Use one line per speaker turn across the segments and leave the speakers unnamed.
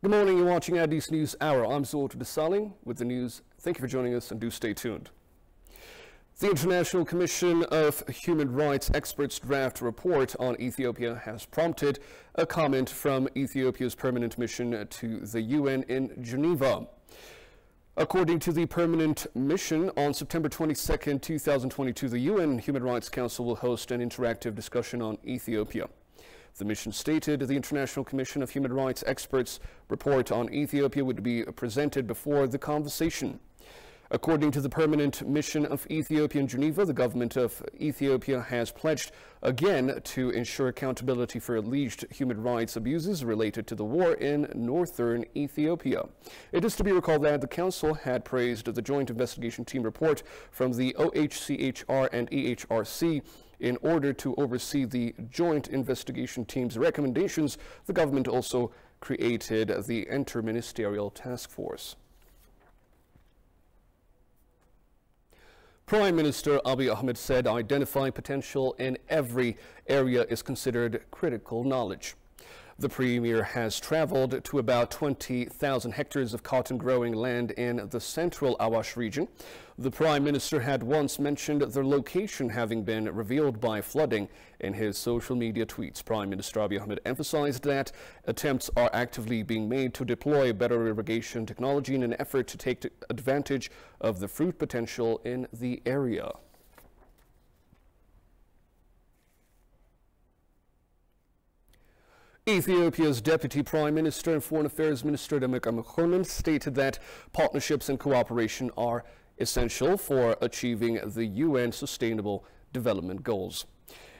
Good morning, you're watching Addis News Hour. I'm Zoltan Desalegn with the news. Thank you for joining us and do stay tuned. The International Commission of Human Rights Experts' draft report on Ethiopia has prompted a comment from Ethiopia's permanent mission to the UN in Geneva. According to the permanent mission, on September 22, 2022, the UN Human Rights Council will host an interactive discussion on Ethiopia. The mission stated the International Commission of Human Rights Experts' report on Ethiopia would be presented before the conversation. According to the permanent mission of Ethiopia in Geneva, the government of Ethiopia has pledged again to ensure accountability for alleged human rights abuses related to the war in northern Ethiopia. It is to be recalled that the Council had praised the Joint Investigation Team report from the OHCHR and EHRC. In order to oversee the Joint Investigation Team's recommendations, the government also created the Inter-Ministerial Task Force. Prime Minister Abiy Ahmed said identifying potential in every area is considered critical knowledge. The Premier has traveled to about 20,000 hectares of cotton-growing land in the central Awash region. The Prime Minister had once mentioned their location having been revealed by flooding in his social media tweets. Prime Minister Abiy Ahmed emphasized that attempts are actively being made to deploy better irrigation technology in an effort to take advantage of the fruit potential in the area. Ethiopia's Deputy Prime Minister and Foreign Affairs Minister Demeke Mekonnen stated that partnerships and cooperation are essential for achieving the UN Sustainable Development Goals.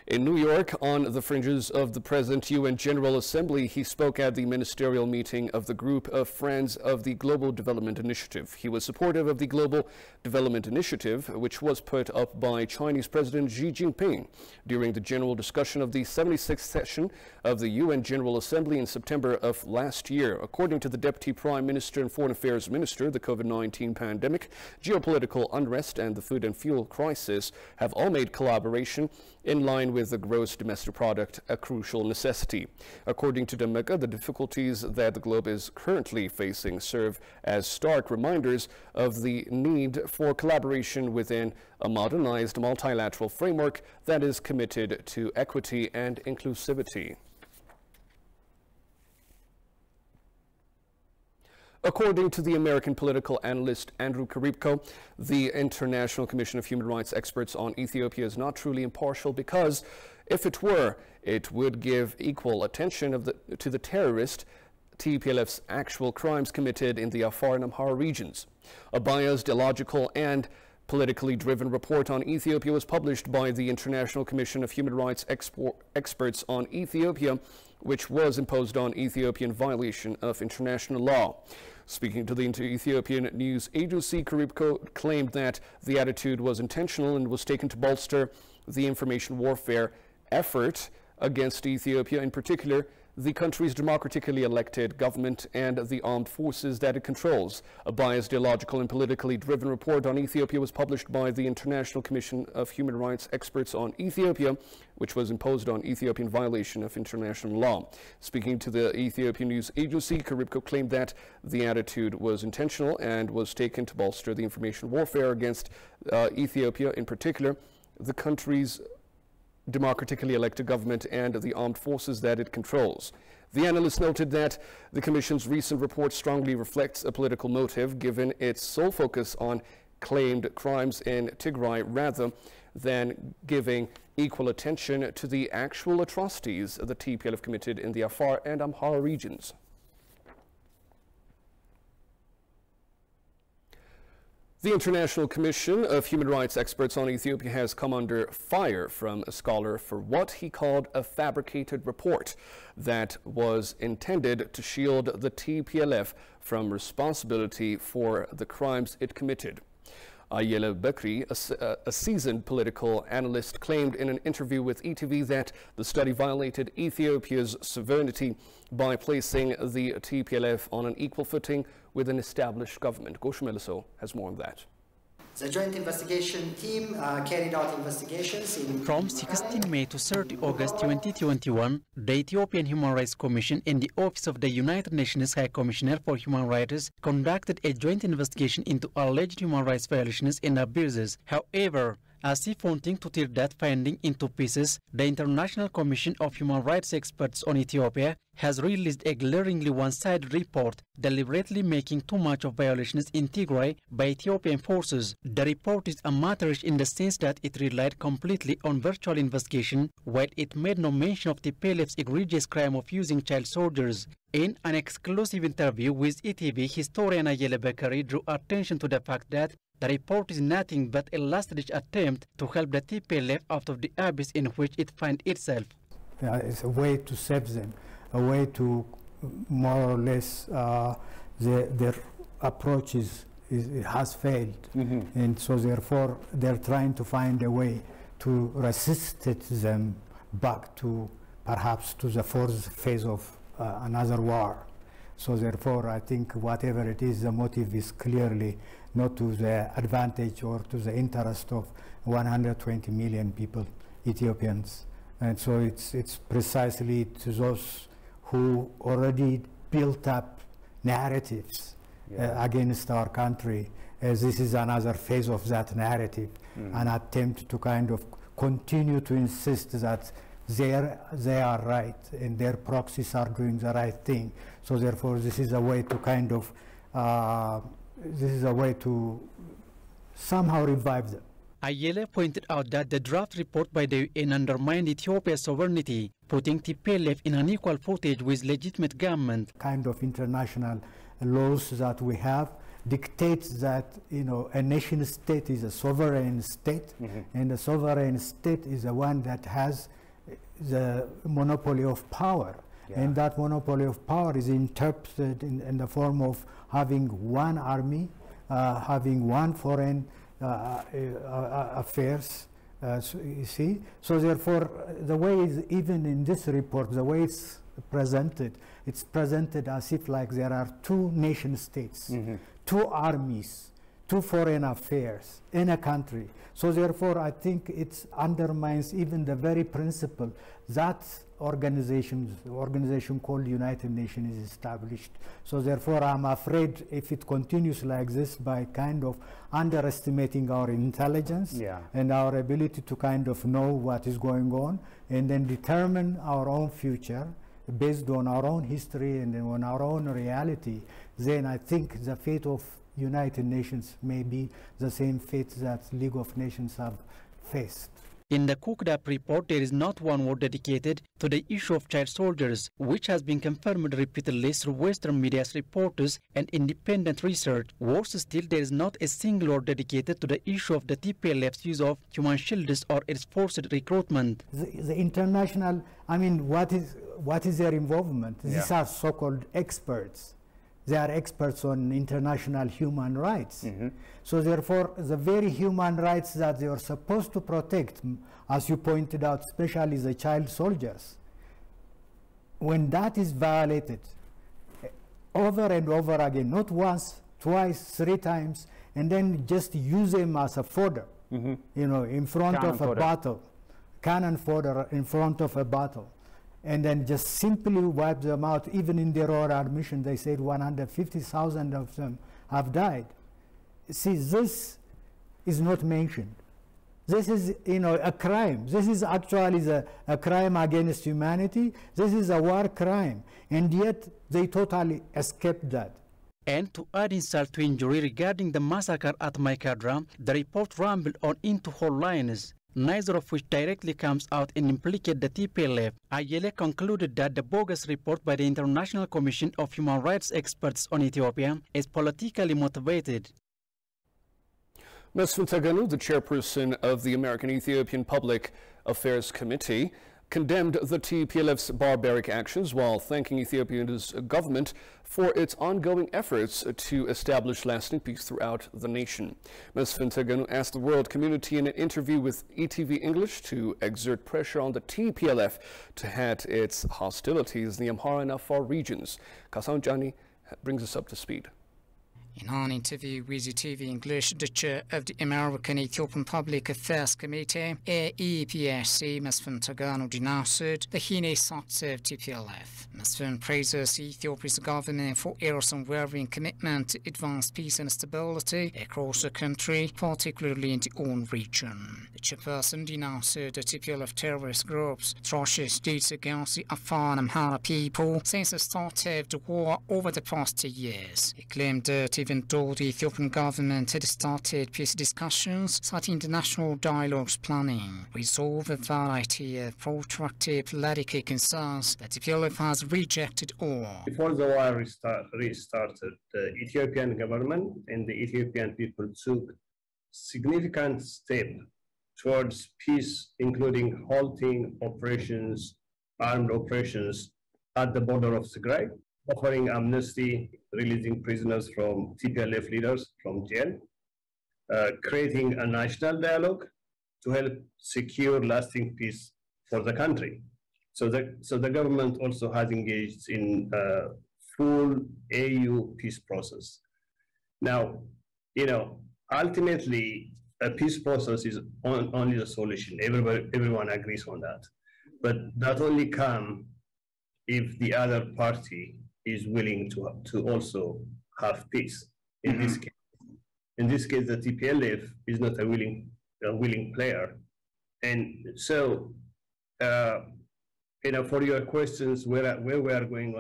In New York, on the fringes of the present UN General Assembly, he spoke at the ministerial meeting of the Group of Friends of the Global Development Initiative. He was supportive of the Global Development Initiative, which was put up by Chinese President Xi Jinping during the general discussion of the 76th session of the UN General Assembly in September of last year. According to the Deputy Prime Minister and Foreign Affairs Minister, the COVID-19 pandemic, geopolitical unrest, and the food and fuel crisis have all made collaboration in line with the gross domestic product a crucial necessity. According to Demeke, the difficulties that the globe is currently facing serve as stark reminders of the need for collaboration within a modernized multilateral framework that is committed to equity and inclusivity. According to the American political analyst Andrew Karibko, the International Commission of Human Rights Experts on Ethiopia is not truly impartial because, if it were, it would give equal attention to the terrorist TPLF's actual crimes committed in the Afar and Amhara regions. A biased, illogical, and politically driven report on Ethiopia was published by the International Commission of Human Rights Experts on Ethiopia, which was imposed on Ethiopia in violation of international law. Speaking to the Ethiopian news agency, Karibko claimed that the attitude was intentional and was taken to bolster the information warfare effort against Ethiopia, in particular the country's democratically elected government and the armed forces that it controls. A biased, illogical, and politically driven report on Ethiopia was published by the International Commission of Human Rights Experts on Ethiopia, which was imposed on Ethiopia in violation of international law. Speaking to the Ethiopian news agency, Karibko claimed that the attitude was intentional and was taken to bolster the information warfare against Ethiopia, in particular the country's democratically elected government and the armed forces that it controls. The analyst noted that the Commission's recent report strongly reflects a political motive, given its sole focus on claimed crimes in Tigray rather than giving equal attention to the actual atrocities the TPLF committed in the Afar and Amhara regions. The International Commission of Human Rights Experts on Ethiopia has come under fire from a scholar for what he called a fabricated report that was intended to shield the TPLF from responsibility for the crimes it committed. Ayele Bekri, a seasoned political analyst, claimed in an interview with ETV that the study violated Ethiopia's sovereignty by placing the TPLF on an equal footing with an established government. Goshmeliso has more on that.
The joint investigation team carried out investigations in...
From 16 May to 30 August 2021, the Ethiopian Human Rights Commission and the Office of the United Nations High Commissioner for Human Rights conducted a joint investigation into alleged human rights violations and abuses. However, as if wanting to tear that finding into pieces, the International Commission of Human Rights Experts on Ethiopia has released a glaringly one-sided report deliberately making too much of violations in Tigray by Ethiopian forces. The report is amateurish in the sense that it relied completely on virtual investigation, while it made no mention of TPLF's egregious crime of using child soldiers. In an exclusive interview with ETV, historian Ayele Bekari drew attention to the fact that the report is nothing but a last-ditch attempt to help the TPLF out of the abyss in which it finds itself.
It's a way to save them, a way to more or less their approach has failed. And so therefore they're trying to find a way to resist them back to perhaps to the fourth phase of another war. So therefore I think whatever it is, the motive is clearly not to the advantage or to the interest of 120 million people, Ethiopians. And so it's precisely to those who already built up narratives against our country, as this is another phase of that narrative, an attempt to kind of continue to insist that they are right and their proxies are doing the right thing. So therefore this is a way to kind of this is a way to somehow revive them.
Ayele pointed out that the draft report by the UN undermined Ethiopia's sovereignty, putting TPLF in an equal footage with legitimate government.
Kind of international laws that we have dictates that, you know, a nation state is a sovereign state, and a sovereign state is the one that has the monopoly of power. And that monopoly of power is interpreted in the form of having one army, having one foreign affairs, so you see. So therefore, the way is, even in this report, the way it's presented as if like there are two nation states, two armies, two foreign affairs in a country. So therefore, I think it undermines even the very principle that organization called United Nations is established. So therefore, I'm afraid if it continues like this, by kind of underestimating our intelligence and our ability to kind of know what is going on and then determine our own future based on our own history and on our own reality, then I think the fate of United Nations may be the same fate that League of Nations have faced.
In the cooked-up report, there is not one word dedicated to the issue of child soldiers, which has been confirmed repeatedly through Western media's reporters and independent research. Worse still, there is not a single word dedicated to the issue of the TPLF's use of human shields or its forced recruitment.
The international, I mean, what is their involvement? These are so-called experts. They are experts on international human rights. So therefore, the very human rights that they are supposed to protect, as you pointed out, especially the child soldiers, when that is violated over and over again, not once, twice, 3 times, and then just use them as a fodder, you know, in front of a battle, cannon fodder in front of a battle, and then just simply wipe them out. Even in their own admission, they said 150,000 of them have died. See, this is not mentioned. This is, you know, a crime. This is actually a crime against humanity. This is a war crime. And yet, they totally escaped that.
And to add insult to injury regarding the massacre at Maikadra, the report rambled on into whole lines, neither of which directly comes out and implicate the TPLF. Ayele concluded that the bogus report by the International Commission of Human Rights Experts on Ethiopia is politically motivated.
Mesfin Taganu, the chairperson of the American Ethiopian Public Affairs Committee, condemned the TPLF's barbaric actions while thanking Ethiopia's government for its ongoing efforts to establish lasting peace throughout the nation. Mesfin Taganu asked the world community in an interview with ETV English to exert pressure on the TPLF to head its hostilities in the Amhara and Afar regions. Kasan Jani brings us up to speed.
In an interview with the TV English, the chair of the American Ethiopian Public Affairs Committee, AEPSC, Masfin Tagano, denounced the heinous acts of TPLF. Masfin praises Ethiopia's government for its unwavering commitment to advance peace and stability across the country, particularly in the own region. The chairperson denounced the TPLF terrorist groups' atrocious deeds against the Afar and Amhara people since the start of the war over the past 2 years. He claimed that even though the Ethiopian government had started peace discussions, citing international dialogues planning, resolve a variety of protracted political concerns that the TPLF has rejected all.
Before the war restarted, the Ethiopian government and the Ethiopian people took significant steps towards peace, including halting operations, armed operations at the border of Tigray, offering amnesty, releasing prisoners from TPLF leaders from jail, creating a national dialogue to help secure lasting peace for the country. So the government also has engaged in a full AU peace process. Now, ultimately, a peace process is only the solution. Everyone agrees on that. But that only comes if the other party is willing to also have peace. In this case, the TPLF is not a willing player. And so, for your questions, where we are going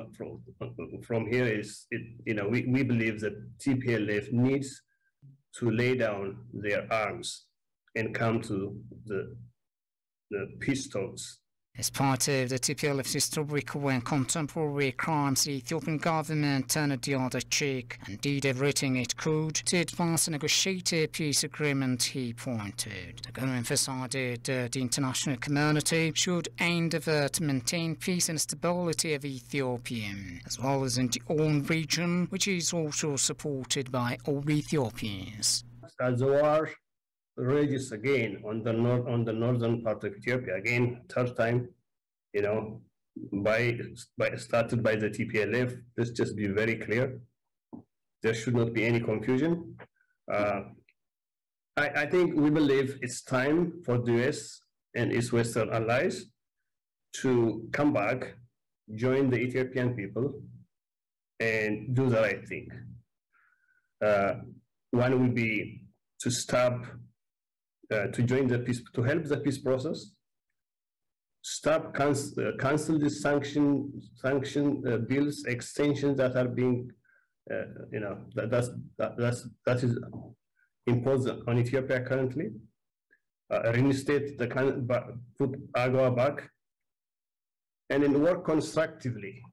from here is, we believe that TPLF needs to lay down their arms and come to the peace talks.
As part of the TPLF's historical and contemporary crimes, the Ethiopian government turned the other cheek and did everything it could to advance a negotiated peace agreement, he pointed. The government emphasized that the international community should endeavor to maintain peace and stability of Ethiopia, as well as in the own region, which is also supported by all Ethiopians.
As the war rages again on the northern part of Ethiopia, again, third time, started by the TPLF. Let's just be very clear. There should not be any confusion. I think we believe it's time for the US and its Western allies to come back, join the Ethiopian people, and do the right thing. One will be to stop to join the peace, to help the peace process, cancel the sanction bills, extensions that are being, that is imposed on Ethiopia currently, reinstate put AGOA back, and then work constructively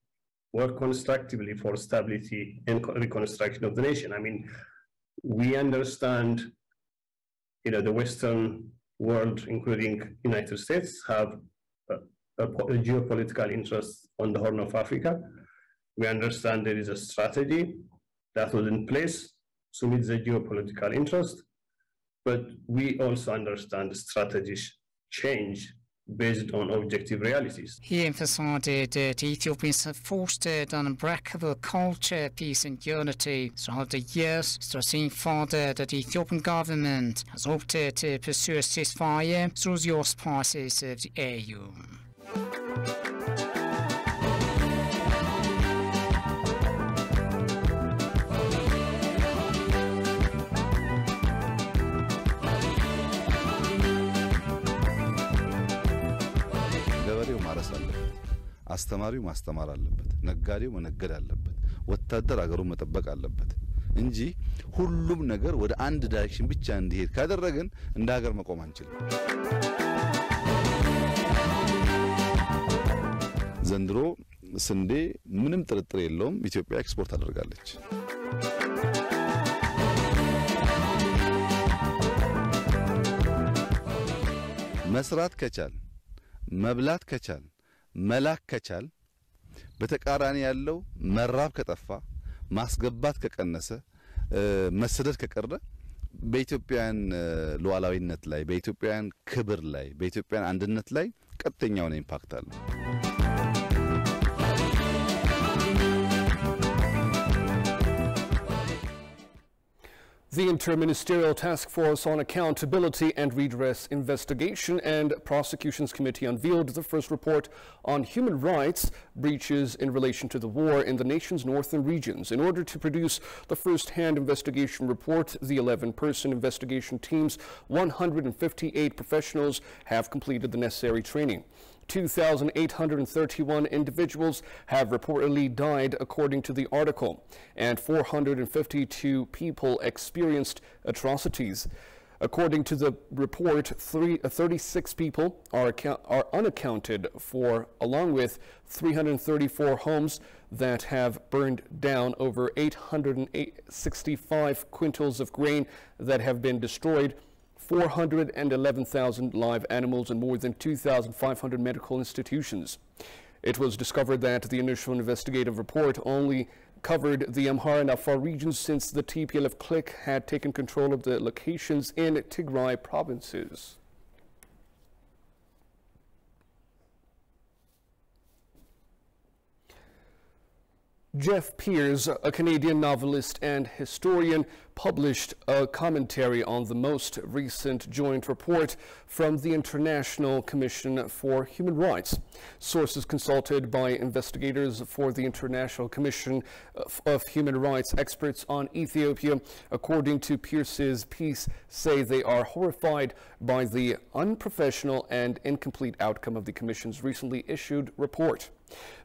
for stability and reconstruction of the nation. I mean, we understand the Western world, including United States, have a geopolitical interest on the Horn of Africa. We understand there is a strategy that was in place to meet the geopolitical interest, but we also understand the strategies change based on objective realities.
He emphasized that Ethiopians have fostered an unbreakable culture, peace and unity throughout the years, stressing further that the Ethiopian government has opted to pursue a ceasefire through the auspices of the AU.
አስተማሪው ማስተማር አለበት፣ ነጋዴው መነገድ አለበት፣ ወታደር አገሩን መጠበቅ አለበት እንጂ ሁሉም ነገር ወደ አንድ ዳይሬክሽን ብቻ እንዲሄድ ካደረግን እንደ ሀገር መቆም አንችልም። ዘንድሮ ስንዴ ምንም ጥርጥር የለውም ኢትዮጵያ ኤክስፖርት አደርጋለች። መስራት ከቻል፣ መብላት ከቻል፣ መላክ ከቻል፣ በተቃራኒ ያለው መራብ ከጠፋ፣ ማስገባት ከቀነሰ፣ መሰደድ ከቀረ በኢትዮጵያን ሉዓላዊነት ላይ፣ በኢትዮጵያን ክብር ላይ፣ በኢትዮጵያን አንድነት ላይ ቀጥተኛው ኢምፓክት አለው።
The Interministerial Task Force on Accountability and Redress Investigation and Prosecutions Committee unveiled the first report on human rights breaches in relation to the war in the nation's northern regions. In order to produce the first-hand investigation report, the 11-person investigation team's 158 professionals have completed the necessary training. 2,831 individuals have reportedly died, according to the article, and 452 people experienced atrocities. According to the report, 36 people are unaccounted for, along with 334 homes that have burned down, over 865 quintals of grain that have been destroyed, 411,000 live animals, and more than 2,500 medical institutions. It was discovered that the initial investigative report only covered the Amhara and Afar regions, since the TPLF clique had taken control of the locations in Tigray provinces. Jeff Pears, a Canadian novelist and historian, published a commentary on the most recent joint report from the International Commission for Human Rights. Sources consulted by investigators for the International Commission of Human Rights experts on Ethiopia, according to Pearce's piece, say they are horrified by the unprofessional and incomplete outcome of the Commission's recently issued report.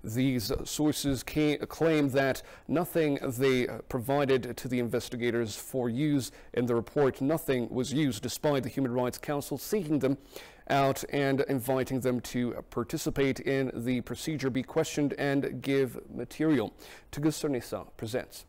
These sources claim that nothing they provided to the investigators for use in the report, nothing was used, despite the Human Rights Council seeking them out and inviting them to participate in the procedure, be questioned, and give material. Tigustar Nisa presents.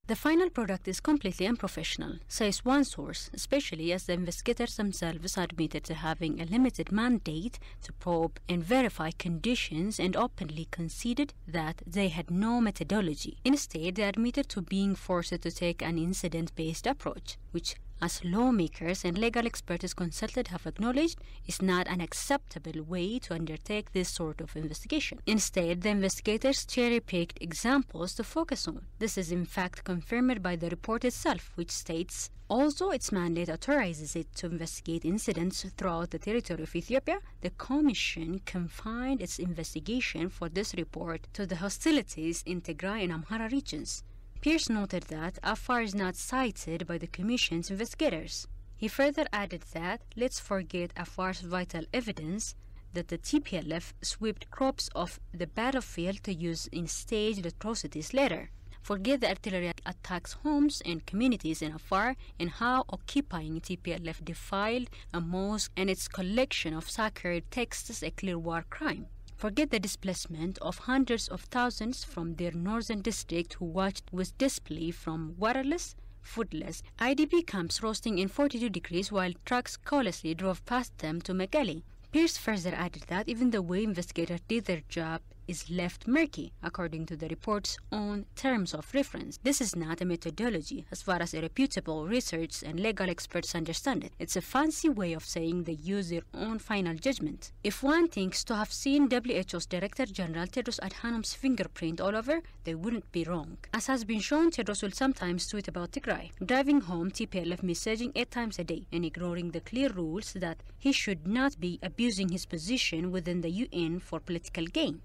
The final product is completely unprofessional, says one source, especially as the investigators themselves admitted to having a limited mandate to probe and verify conditions, and openly conceded that they had no methodology. Instead, they admitted to being forced to take an incident-based approach, which, as lawmakers and legal experts consulted have acknowledged, is not an acceptable way to undertake this sort of investigation. Instead, the investigators cherry-picked examples to focus on. This is in fact confirmed by the report itself, which states, although its mandate authorizes it to investigate incidents throughout the territory of Ethiopia, the Commission confined its investigation for this report to the hostilities in Tigray and Amhara regions. Pearce noted that Afar is not cited by the Commission's investigators. He further added that, let's forget Afar's vital evidence that the TPLF swept crops off the battlefield to use in staged atrocities later. Forget the artillery attacks homes and communities in Afar, and how occupying TPLF defiled a mosque and its collection of sacred texts a clear war crime. Forget the displacement of hundreds of thousands from their northern district who watched with disbelief from waterless, foodless IDP camps roasting in 42 degrees while trucks carelessly drove past them to Mekelle. Pearce further added that even the way investigators did their job is left murky, according to the report's own terms of reference. This is not a methodology, as far as reputable research and legal experts understand it. It's a fancy way of saying they use their own final judgment. If one thinks to have seen WHO's Director General Tedros Adhanom's fingerprint all over, they wouldn't be wrong. As has been shown, Tedros will sometimes tweet about Tigray, driving home TPLF messaging 8 times a day and ignoring the clear rules that he should not be abusing his position within the UN for political gain.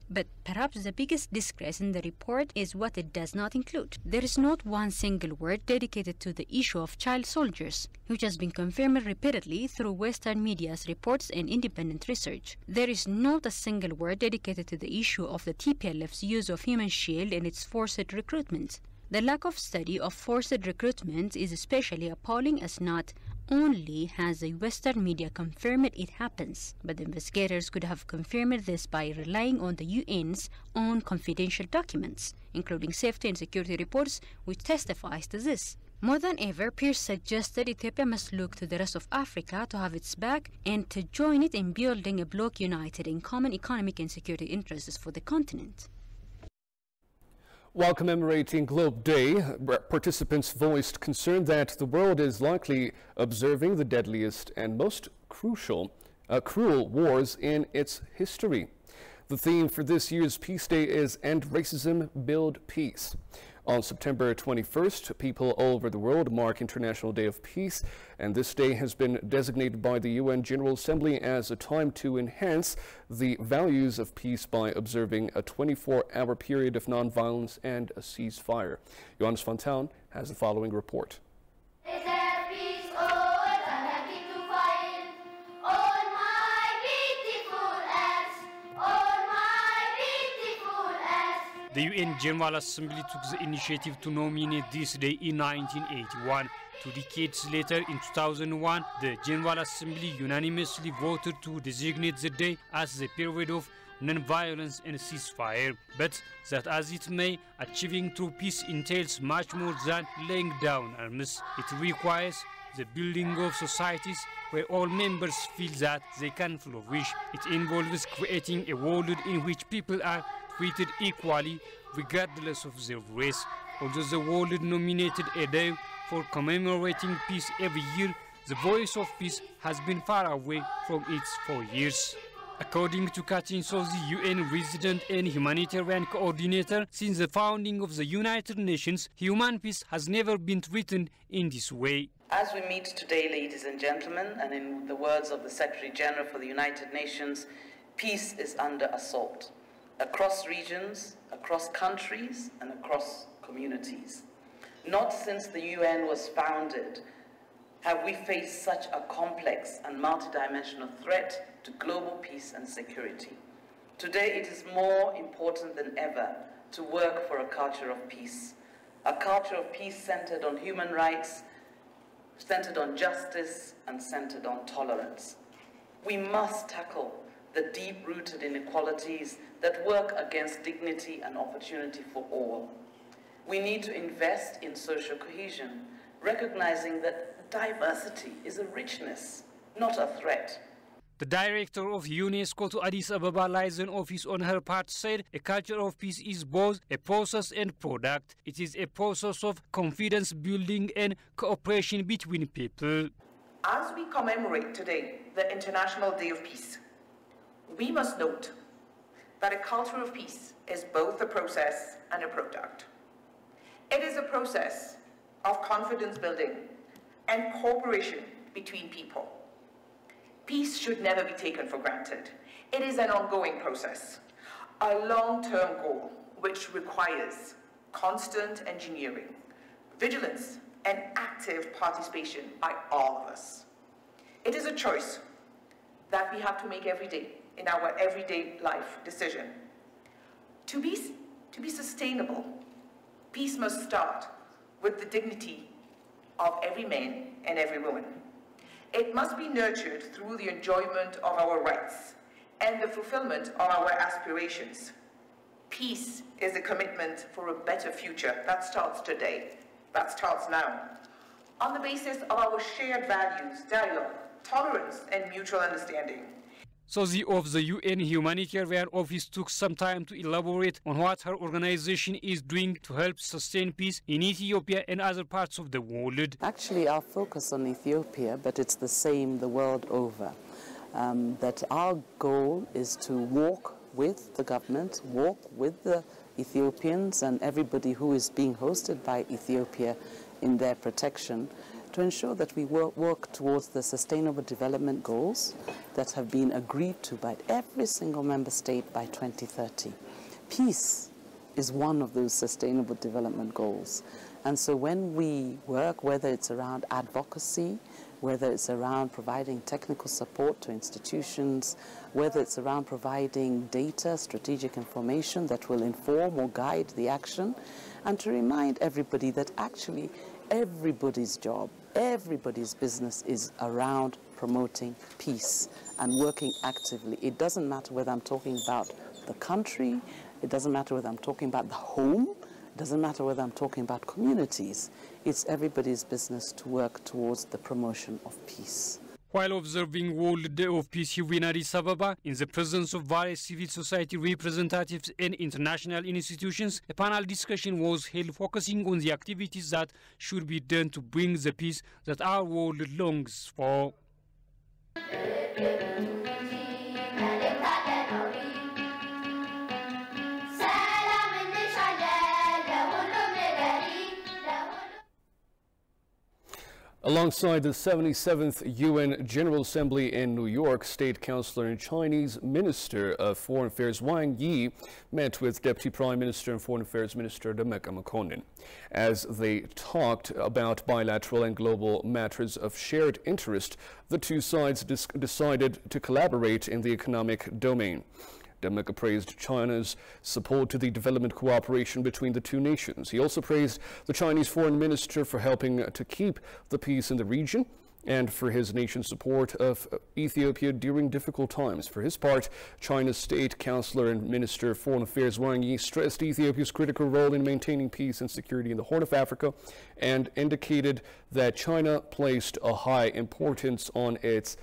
But perhaps the biggest disgrace in the report is what it does not include. There is not one single word dedicated to the issue of child soldiers, which has been confirmed repeatedly through Western media's reports and independent research. There is not a single word dedicated to the issue of the TPLF's use of human shield and its forced recruitment. The lack of study of forced recruitment is especially appalling, as not only has the Western media confirmed it happens, but the investigators could have confirmed this by relying on the UN's own confidential documents, including safety and security reports, which testifies to this. More than ever, Pearce suggested Ethiopia must look to the rest of Africa to have its back and to join it in building a bloc united in common economic and security interests for the continent.
While commemorating Globe Day, participants voiced concern that the world is likely observing the deadliest and most cruel wars in its history. The theme for this year's Peace Day is End Racism, Build Peace. On September 21st, people all over the world mark International Day of Peace, and this day has been designated by the UN General Assembly as a time to enhance the values of peace by observing a 24-hour period of non-violence and a ceasefire. Johannes van Town has the following report.
The UN General Assembly took the initiative to nominate this day in 1981. 2 decades later, in 2001, the General Assembly unanimously voted to designate the day as the period of non-violence and ceasefire. But that as it may, achieving true peace entails much more than laying down arms. It requires the building of societies where all members feel that they can flourish. It involves creating a world in which people are treated equally regardless of their race. Although the world nominated a day for commemorating peace every year, the voice of peace has been far away from its 4 years. According to Katin Sozi, UN resident and humanitarian coordinator, since the founding of the United Nations, human peace has never been written in this way.
As we meet today, ladies and gentlemen, and in the words of the Secretary General for the United Nations, peace is under assault. Across regions, across countries, and across communities. Not since the UN was founded have we faced such a complex and multidimensional threat to global peace and security. Today, it is more important than ever to work for a culture of peace centered on human rights, centered on justice, and centered on tolerance. We must tackle the deep-rooted inequalities that work against dignity and opportunity for all. We need to invest in social cohesion, recognizing that diversity is a richness, not a threat.
The director of UNESCO to Addis Ababa Liaison Office on her part said a culture of peace is both a process and product. It is a process of confidence building and cooperation between people.
As we commemorate today the International Day of Peace, we must note that a culture of peace is both a process and a product. It is a process of confidence building and cooperation between people. Peace should never be taken for granted. It is an ongoing process, a long-term goal which requires constant engineering, vigilance, and active participation by all of us. It is a choice that we have to make every day in our everyday life decision. To be sustainable, peace must start with the dignity of every man and every woman. It must be nurtured through the enjoyment of our rights and the fulfillment of our aspirations. Peace is a commitment for a better future that starts today, that starts now, on the basis of our shared values, dialogue, tolerance, and mutual understanding.
Sozi of the UN Humanitarian Office took some time to elaborate on what her organization is doing to help sustain peace in Ethiopia and other parts of the world.
Actually, our focus on Ethiopia, but it's the same the world over, that our goal is to walk with the government, walk with the Ethiopians and everybody who is being hosted by Ethiopia in their protection, to ensure that we work towards the Sustainable Development Goals that have been agreed to by every single member state by 2030. Peace is one of those Sustainable Development Goals. And so when we work, whether it's around advocacy, whether it's around providing technical support to institutions, whether it's around providing data, strategic information that will inform or guide the action, and to remind everybody that actually everybody's job, everybody's business is around promoting peace and working actively. It doesn't matter whether I'm talking about the country, it doesn't matter whether I'm talking about the home, it doesn't matter whether I'm talking about communities. It's everybody's business to work towards the promotion of peace.
While observing World Day of Peace here in Addis Ababa, in the presence of various civil society representatives and international institutions, a panel discussion was held focusing on the activities that should be done to bring the peace that our world longs for.
Alongside the 77th UN General Assembly in New York, State Councilor and Chinese Minister of Foreign Affairs Wang Yi met with Deputy Prime Minister and Foreign Affairs Minister Demeke Mekonnen. As they talked about bilateral and global matters of shared interest, the two sides decided to collaborate in the economic domain. Demeke praised China's support to the development cooperation between the two nations. He also praised the Chinese foreign minister for helping to keep the peace in the region and for his nation's support of Ethiopia during difficult times. For his part, China's State Councilor and Minister of Foreign Affairs Wang Yi stressed Ethiopia's critical role in maintaining peace and security in the Horn of Africa and indicated that China placed a high importance on its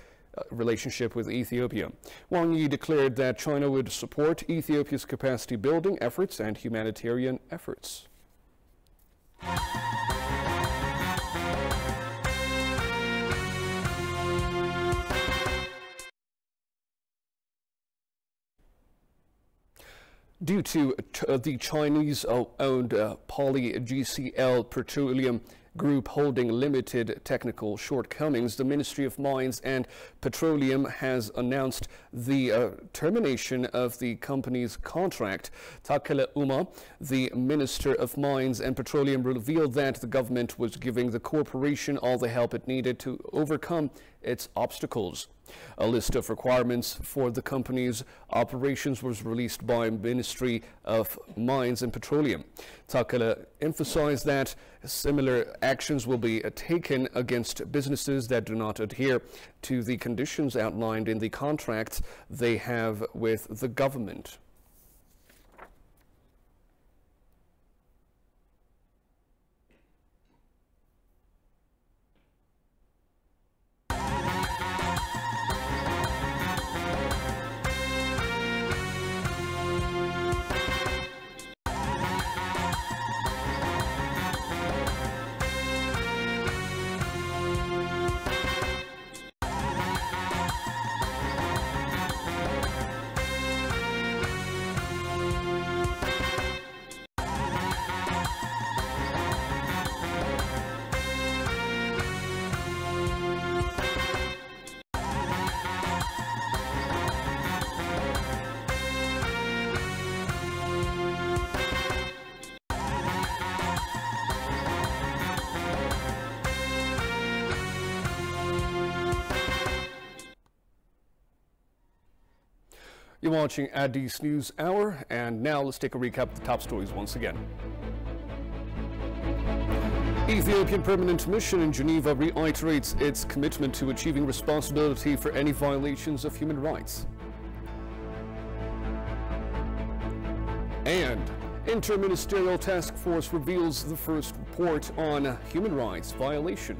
relationship with Ethiopia. Wang Yi declared that China would support Ethiopia's capacity building efforts and humanitarian efforts. Due to the Chinese-owned PolyGCL Petroleum Group holding limited technical shortcomings, the Ministry of Mines and Petroleum has announced the termination of the company's contract. Takele Uma, the Minister of Mines and Petroleum, revealed that the government was giving the corporation all the help it needed to overcome its obstacles. A list of requirements for the company's operations was released by Ministry of Mines and Petroleum. Takele emphasized that similar actions will be taken against businesses that do not adhere to the conditions outlined in the contract they have with the government. You're watching Addis News Hour, and now let's take a recap of the top stories once again. Ethiopian Permanent Mission in Geneva reiterates its commitment to achieving responsibility for any violations of human rights. And Interministerial Task Force reveals the first report on human rights violation.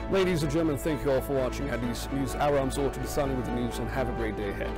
Ladies and gentlemen, thank you all for watching Addis News Hour. I'm Zoltan Desani with the news, and have a great day ahead.